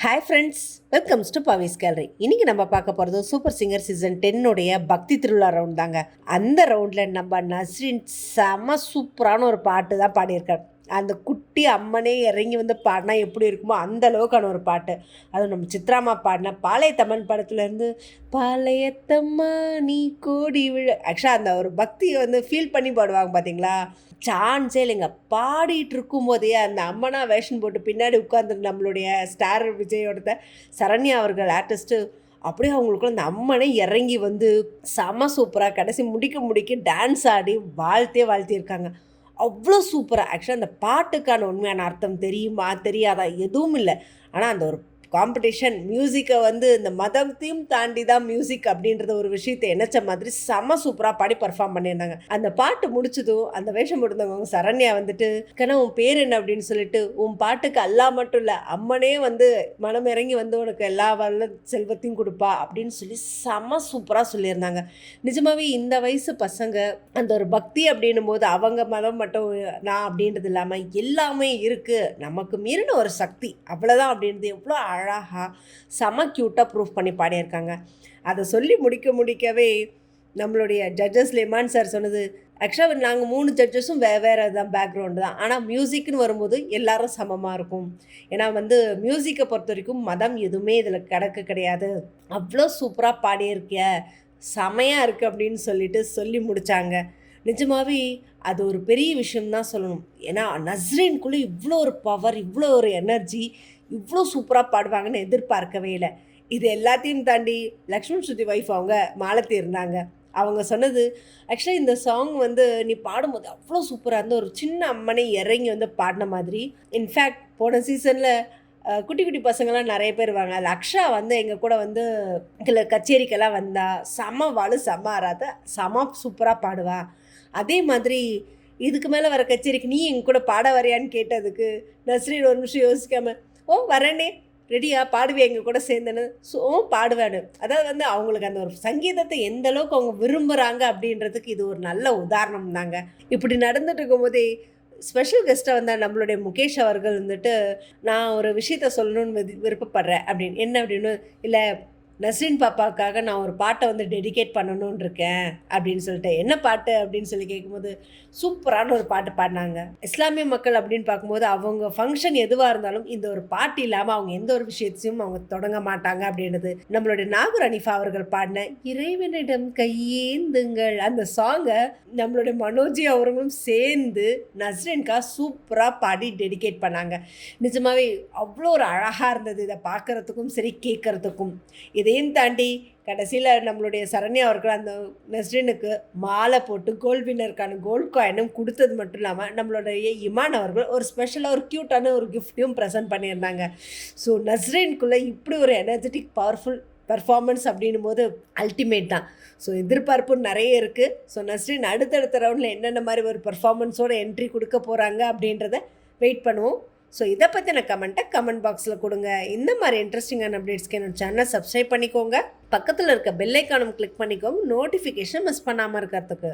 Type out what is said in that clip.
Hi friends, welcomes to Pavi's gallery. இன்றைக்கி நம்ம பார்க்க போகிறது சூப்பர் சிங்கர் சீசன் 10 பக்தி திருவிழா ரவுண்ட் தாங்க. அந்த ரவுண்டில் நம்ம நஸ்ரின் செம சூப்பரான ஒரு பாட்டு தான் பாடியிருக்காரு. அந்த குட்டி அம்மனே இறங்கி வந்து பாடினா எப்படி இருக்குமோ அந்த அளவுக்கான ஒரு பாட்டு. அதுவும் நம்ம சித்ராமா பாடின பாளையத்தம்மன் படத்துலேருந்து பாளையத்தம்மா நீ கோடி விழ, ஆக்சுவலாக அந்த ஒரு பக்தியை வந்து ஃபீல் பண்ணி பாடுவாங்க பார்த்தீங்களா, சான்ஸே இல்லைங்க. பாடிட்டு இருக்கும்போதே அந்த அம்மனா வேஷன் போட்டு பின்னாடி உட்காந்து நம்மளுடைய ஸ்டார் விஜயோட சரண்யா அவர்கள் ஆர்டிஸ்ட்டு அப்படியே அவங்களுக்குள்ள அந்த அம்மனை இறங்கி வந்து செம சூப்பராக கடைசி முடிக்க டான்ஸ் ஆடி வாழ்த்தியிருக்காங்க. அவ்வளோ சூப்பராக. ஆக்சுவலாக அந்த பாட்டுக்கான உண்மையான அர்த்தம் தெரியுமா தெரியாதா எதுவும் இல்லை. ஆனால் அந்த ஒரு காம்படிஷன் மியூசிக்கை வந்து இந்த மதத்தையும் தாண்டி தான் மியூசிக் அப்படின்றத ஒரு விஷயத்தை இணைச்ச மாதிரி செம சூப்பராக பாடி பர்ஃபார்ம் பண்ணியிருந்தாங்க. அந்த பாட்டு முடிச்சதும் அந்த வேஷம் போட்டிருந்தவங்க சரண்யா வந்துட்டு, கண்ணா உன் பேர் என்ன அப்படின்னு சொல்லிட்டு, உன் பாட்டுக்கு அல்லா மட்டும் இல்லை அம்மனே வந்து மனம் இறங்கி வந்து உனக்கு எல்லா வல்ல செல்வத்தையும் கொடுப்பா அப்படின்னு சொல்லி செம சூப்பராக சொல்லியிருந்தாங்க. நிஜமாவே இந்த வயசு பசங்க அந்த ஒரு பக்தி அப்படின்னும் போது அவங்க மதம் மட்டும் நான் அப்படின்றது இல்லாமல் எல்லாமே இருக்குது, நமக்கு மீறின ஒரு சக்தி அவ்வளோதான் அப்படின்றது எவ்வளோ அழகாக செம க்யூட்டாக ப்ரூஃப் பண்ணி பாடியிருக்காங்க. அதை சொல்லி முடிக்கவே நம்மளுடைய ஜட்ஜஸ் லிமான் சார் சொன்னது, ஆக்சுவலாக நாங்கள் 3 ஜட்ஜஸும் வேறு தான் பேக்ரவுண்டு தான், ஆனால் மியூசிக்னு வரும்போது எல்லாரும் சமமாக இருக்கும். ஏன்னா வந்து மியூசிக்கை பொறுத்த வரைக்கும் மதம் எதுவுமே இதில் கிடையாது, அவ்வளோ சூப்பராக பாடியிருக்க, செமையாக இருக்குது அப்படின்னு சொல்லி முடித்தாங்க. நிஜமாகவே அது ஒரு பெரிய விஷயம்தான் சொல்லணும். ஏன்னா நஸ்ரீன்குள்ளே இவ்வளோ ஒரு பவர், இவ்வளோ ஒரு எனர்ஜி, இவ்வளோ சூப்பராக பாடுவாங்கன்னு எதிர்பார்க்கவே இல்லை. இது எல்லாத்தையும் தாண்டி லக்ஷ்மண் ஸ்ருதி வைஃப் அவங்க மாலத்தி இருந்தாங்க. அவங்க சொன்னது, ஆக்சுவலாக இந்த சாங் வந்து நீ பாடும்போது அவ்வளோ சூப்பராக இருந்த ஒரு சின்ன அம்மனை இறங்கி வந்து பாடின மாதிரி. இன்ஃபேக்ட் போன சீசனில் குட்டி குட்டி பசங்கள்லாம் நிறைய பேர் வாங்க. அதில் அக்ஷா வந்து எங்கள் கூட வந்து கச்சேரிக்கெல்லாம் வந்தால் செம ஆறாத செம சூப்பராக பாடுவா. அதே மாதிரி இதுக்கு மேலே வர கச்சேரிக்கு நீ எங்கள் கூட பாட வரையான்னு கேட்டதுக்கு நஸ்ரீன் ஒரு நிமிஷம் யோசிக்காமல், ஓ வரேனே, ரெடியா பாடுவே எங்கள் கூட சேர்ந்தேன்னு, ஸோ பாடுவேன்னு. அதாவது வந்து அவங்களுக்கு அந்த ஒரு சங்கீதத்தை எந்த அளவுக்கு அவங்க விரும்புகிறாங்க அப்படின்றதுக்கு இது ஒரு நல்ல உதாரணம் தாங்க. இப்படி நடந்துட்டு இருக்கும்போதே ஸ்பெஷல் கெஸ்ட்டாக வந்தால் நம்மளுடைய முகேஷ் அவர்கள் வந்துட்டு, நான் ஒரு விஷயத்த சொல்லணும்னு விருப்பப்படுறேன் அப்படின்னு. என்ன அப்படின்னு, இல்லை நஸ்ரீன் பாப்பாவுக்காக நான் ஒரு பாட்டை வந்து டெடிகேட் பண்ணணும்னு இருக்கேன் அப்படின்னு சொல்லிட்டு, என்ன பாட்டு அப்படின்னு சொல்லி கேட்கும்போது சூப்பரான ஒரு பாட்டு பாடினாங்க. இஸ்லாமிய மக்கள் அப்படின்னு பார்க்கும்போது அவங்க ஃபங்க்ஷன் எதுவாக இருந்தாலும் இந்த ஒரு பாட்டு இல்லாமல் அவங்க எந்த ஒரு விஷயத்தையும் அவங்க தொடங்க மாட்டாங்க அப்படின்றது நம்மளுடைய நாகூர் அனிஃபா அவர்கள் பாடின இறைவனிடம் கையேந்துங்கள் அந்த சாங்கை நம்மளுடைய மனோஜி அவர்களும் சேர்ந்து நஸ்ரீன்கா சூப்பராக பாடி டெடிகேட் பண்ணாங்க. நிஜமாவே அவ்வளோ ஒரு அழகாக இருந்தது இதை பார்க்குறதுக்கும் சரி கேட்குறதுக்கும். இதையும் தாண்டி கடைசியில் நம்மளுடைய சரண்யா அவர்கள் அந்த நஸ்ரீனுக்கு மாலை போட்டு கோல்ட் வின்னருக்கான கோல்ட் காயினும் கொடுத்தது மட்டும் இல்லாமல் நம்மளுடைய இமான் அவர்கள் ஒரு ஸ்பெஷலாக ஒரு க்யூட்டான ஒரு கிஃப்ட்டையும் ப்ரெசென்ட் பண்ணியிருந்தாங்க. ஸோ நஸ்ரீனுக்குள்ளே இப்படி ஒரு எனர்ஜெட்டிக் பவர்ஃபுல் பர்ஃபார்மன்ஸ் அப்படின்னும் போது அல்டிமேட் தான். ஸோ எதிர்பார்ப்பு நிறைய இருக்குது. ஸோ நஸ்ரீன் அடுத்தடுத்த ரவுண்டில் என்னென்ன மாதிரி ஒரு பர்ஃபார்மன்ஸோடு என்ட்ரி கொடுக்க போகிறாங்க அப்படின்றத வெயிட் பண்ணுவோம். ஸோ இதை பற்றின கமெண்ட்டை கமெண்ட் பாக்ஸில் கொடுங்க. இந்த மாதிரி இன்ட்ரெஸ்டிங்கான அப்டேட்ஸ்க்கு என்னோட சேனலை சப்ஸ்கிரைப் பண்ணிக்கோங்க. பக்கத்தில் இருக்க பெல் ஐக்கானும் கிளிக் பண்ணிக்கோங்க, நோட்டிஃபிகேஷன் மிஸ் பண்ணாமல் இருக்கிறதுக்கு.